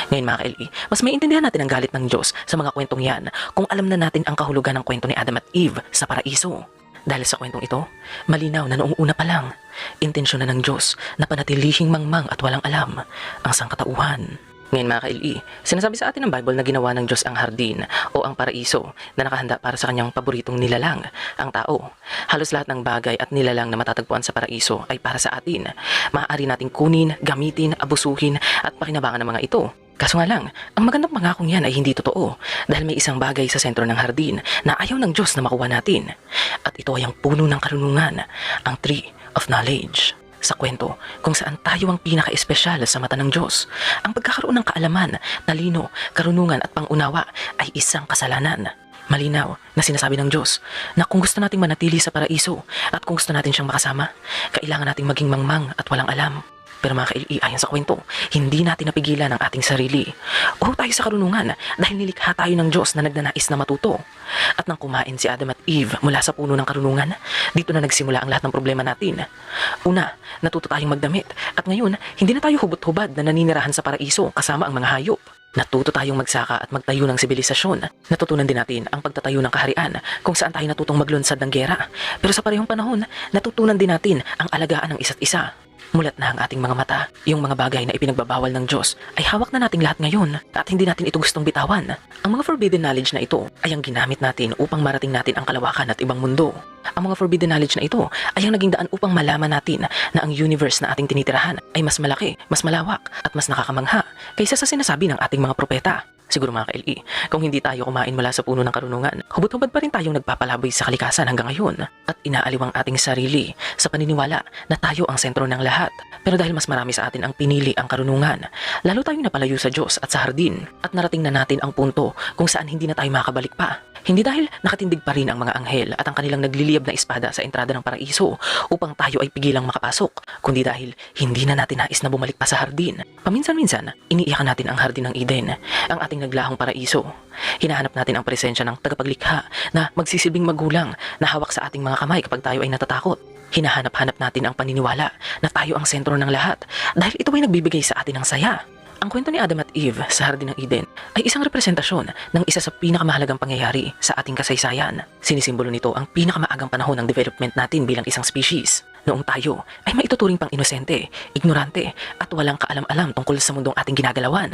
Ngayon mga ka-LE, mas maiintindihan natin ang galit ng Diyos sa mga kwentong yan kung alam na natin ang kahulugan ng kwento ni Adam at Eve sa paraiso. Dahil sa kwentong ito, malinaw na noong una pa lang, intensyon na ng Diyos na panatilihing mangmang at walang alam ang sangkatauhan. Ngayon mga ka-LE, sinasabi sa atin ng Bible na ginawa ng Diyos ang hardin o ang paraiso na nakahanda para sa kanyang paboritong nilalang, ang tao. Halos lahat ng bagay at nilalang na matatagpuan sa paraiso ay para sa atin. Maaari nating kunin, gamitin, abusuhin at pakinabangan ng mga ito. Kaso nga lang, ang magandang pangakong yan ay hindi totoo dahil may isang bagay sa sentro ng hardin na ayaw ng Diyos na makuha natin. At ito ay ang puno ng karunungan, ang Tree of Knowledge. Sa kwento kung saan tayo ang pinaka-espesyal sa mata ng Diyos, ang pagkakaroon ng kaalaman, talino, karunungan at pangunawa ay isang kasalanan. Malinaw na sinasabi ng Diyos na kung gusto nating manatili sa paraiso at kung gusto natin siyang makasama, kailangan nating maging mangmang at walang alam. Pero mga ka-LE, ayon sa kwento, hindi natin napigilan ang ating sarili. O tayo sa karunungan dahil nilikha tayo ng Diyos na nagnanais na matuto. At nang kumain si Adam at Eve mula sa puno ng karunungan, dito na nagsimula ang lahat ng problema natin. Una, natuto tayong magdamit at ngayon, hindi na tayo hubot-hubad na naninirahan sa paraiso kasama ang mga hayop. Natuto tayong magsaka at magtayo ng sibilisasyon. Natutunan din natin ang pagtatayo ng kaharian kung saan tayo natutong maglunsad ng gera. Pero sa parehong panahon, natutunan din natin ang alagaan ng isa't isa. Mulat na ang ating mga mata. Yung mga bagay na ipinagbabawal ng Diyos ay hawak na nating lahat ngayon at hindi natin ito gustong bitawan. Ang mga forbidden knowledge na ito ay ang ginamit natin upang marating natin ang kalawakan at ibang mundo. Ang mga forbidden knowledge na ito ay ang naging daan upang malaman natin na ang universe na ating tinitirahan ay mas malaki, mas malawak at mas nakakamangha kaysa sa sinasabi ng ating mga propeta. Siguro mga ka-LE, kung hindi tayo kumain mula sa puno ng karunungan, hubot-hubad pa rin tayong nagpapalaboy sa kalikasan hanggang ngayon at inaaliw ang ating sarili sa paniniwala na tayo ang sentro ng lahat. Pero dahil mas marami sa atin ang pinili ang karunungan, lalo tayong napalayo sa Diyos at sa hardin at narating na natin ang punto kung saan hindi na tayo makabalik pa. Hindi dahil nakatindig pa rin ang mga anghel at ang kanilang nagliliyab na espada sa entrada ng paraiso upang tayo ay pigilang makapasok, kundi dahil hindi na natin nais na bumalik pa sa hardin. Paminsan-minsan, iniiyakan natin ang hardin ng Eden, ang ating naglahong paraiso. Hinahanap natin ang presensya ng tagapaglikha na magsisilbing magulang na hawak sa ating mga kamay kapag tayo ay natatakot. Hinahanap-hanap natin ang paniniwala na tayo ang sentro ng lahat dahil ito ay nagbibigay sa atin ng saya. Ang kwento ni Adam at Eve sa Hardin ng Eden ay isang representasyon ng isa sa pinakamahalagang pangyayari sa ating kasaysayan. Sinisimbolo nito ang pinakamaagang panahon ng development natin bilang isang species. Noong tayo ay maituturing pang inosente, ignorante at walang kaalam-alam tungkol sa mundong ating ginagalawan.